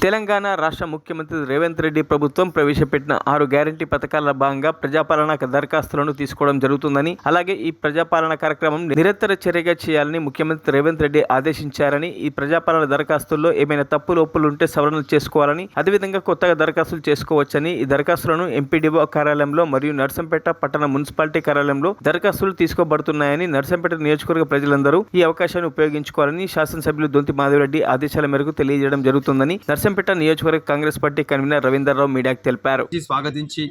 తెలంగాణ రాష్ట్ర ముఖ్యమంత్రి రేవంత్ రెడ్డి ప్రభుత్వం ప్రవేశపెట్టిన 6 గ్యారంటీ పథకాల భాగంగా ప్రజాపాలన దరఖాస్తులను తీసుకోవడం జరుగుతుందని, అలాగే ఈ ప్రజాపాలన కార్యక్రమం నిరంతర చర్యగా చేయాలని ముఖ్యమంత్రి రేవంత్ రెడ్డి ఆదేశించారని, ఈ ప్రజాపాలన దరఖాస్తుల్లో ఏమైనా తప్పులు ఒప్పులు ఉంటే సవరణలు చేసుకోవాలని, అదేవిధంగా కొత్తగా దరఖాస్తులు చేసుకోవచ్చని, ఈ దరఖాస్తులను ఎంపీడీఓ కార్యాలయంలో మరియు నర్సంపేట పట్టణ మున్సిపాలిటీ కార్యాలయంలో దరఖాస్తులు తీసుకోబడుతున్నాయని నర్సంపేట నియోజకవర్గ ప్రజలందరూ ఈ అవకాశాన్ని ఉపయోగించుకోవాలని శాసనసభ్యులు దొంతి మాధవరెడ్డి ఆదేశాల మేరకు తెలియజేయడం జరుగుతుందని నర్సంపేట నియోజకవర్గ కాంగ్రెస్ పార్టీ కన్వీనర్ రవీందర్రావు మీడియాకు తెలిపారు. స్వాగతించి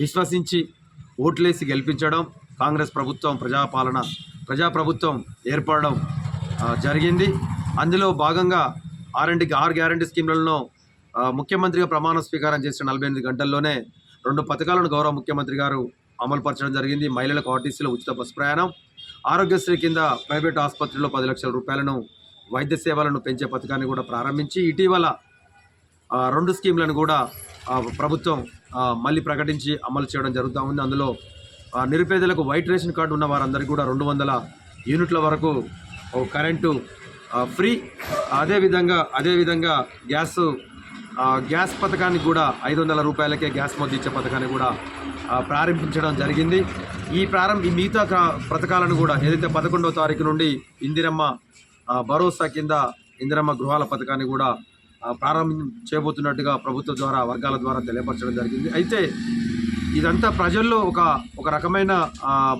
విశ్వసించి ఓట్లేసి గెలిపించడం, కాంగ్రెస్ ప్రభుత్వం ప్రజాప్రభుత్వం ఏర్పడడం జరిగింది. అందులో భాగంగా 6 గ్యారంటీ స్కీమ్లలో ముఖ్యమంత్రిగా ప్రమాణ స్వీకారం చేసిన 48 గంటల్లోనే 2 పథకాలను గౌరవ ముఖ్యమంత్రి గారు అమలుపరచడం జరిగింది. మహిళలకు ఆర్టీసీలో ఉచిత బస్సు ప్రయాణం, ఆరోగ్యశ్రీ కింద ప్రైవేట్ ఆసుపత్రిలో 10 లక్షల రూపాయలను వైద్య సేవలను పెంచే పథకాన్ని కూడా ప్రారంభించి, ఇటీవల 2 స్కీమ్లను కూడా ప్రభుత్వం మళ్ళీ ప్రకటించి అమలు చేయడం జరుగుతూ ఉంది. అందులో నిరుపేదలకు వైట్ రేషన్ కార్డు ఉన్న వారందరికీ కూడా 200 యూనిట్ల వరకు కరెంటు ఫ్రీ. అదేవిధంగా గ్యాస్ పథకానికి కూడా 500 రూపాయలకే గ్యాస్ మొద్దు ఇచ్చే పథకాన్ని కూడా ప్రారంభించడం జరిగింది. ఈ మిగతా పథకాలను కూడా ఏదైతే 11వ తారీఖు నుండి ఇందిరమ్మ భరోసా కింద ఇందిరమ్మ గృహాల పథకాన్ని కూడా ప్రారంభం చేయబోతున్నట్టుగా ప్రభుత్వం ద్వారా వర్గాల ద్వారా తెలియపరచడం జరిగింది. అయితే ఇదంతా ప్రజల్లో ఒక రకమైన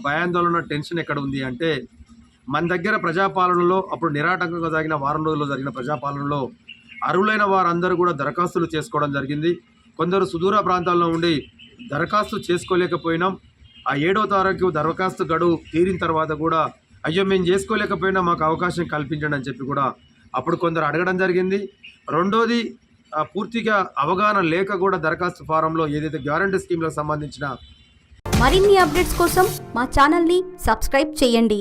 భయాందోళన, టెన్షన్ ఎక్కడ ఉంది అంటే, మన దగ్గర ప్రజాపాలనలో అప్పుడు నిరాటంకంగా జరిగిన వారం రోజుల్లో జరిగిన ప్రజాపాలనలో అర్హులైన వారందరూ కూడా దరఖాస్తులు చేసుకోవడం జరిగింది. కొందరు సుదూర ప్రాంతాల్లో ఉండి దరఖాస్తు చేసుకోలేకపోయినాం, ఆ 7వ తారీఖు దరఖాస్తు గడువు తీరిన తర్వాత కూడా అయ్యో మేము చేసుకోలేకపోయినా మాకు అవకాశం కల్పించండి అని చెప్పి కూడా అప్పుడు కొందరు అడగడం జరిగింది. రెండోది, పూర్తిగా అవగాహన లేక కూడా దరఖాస్తు ఫారంలో ఏదైతే గ్యారంటీ స్కీమ్లకు సంబంధించిన మరిన్ని అప్డేట్స్ కోసం మా ఛానల్ని సబ్స్క్రైబ్ చేయండి.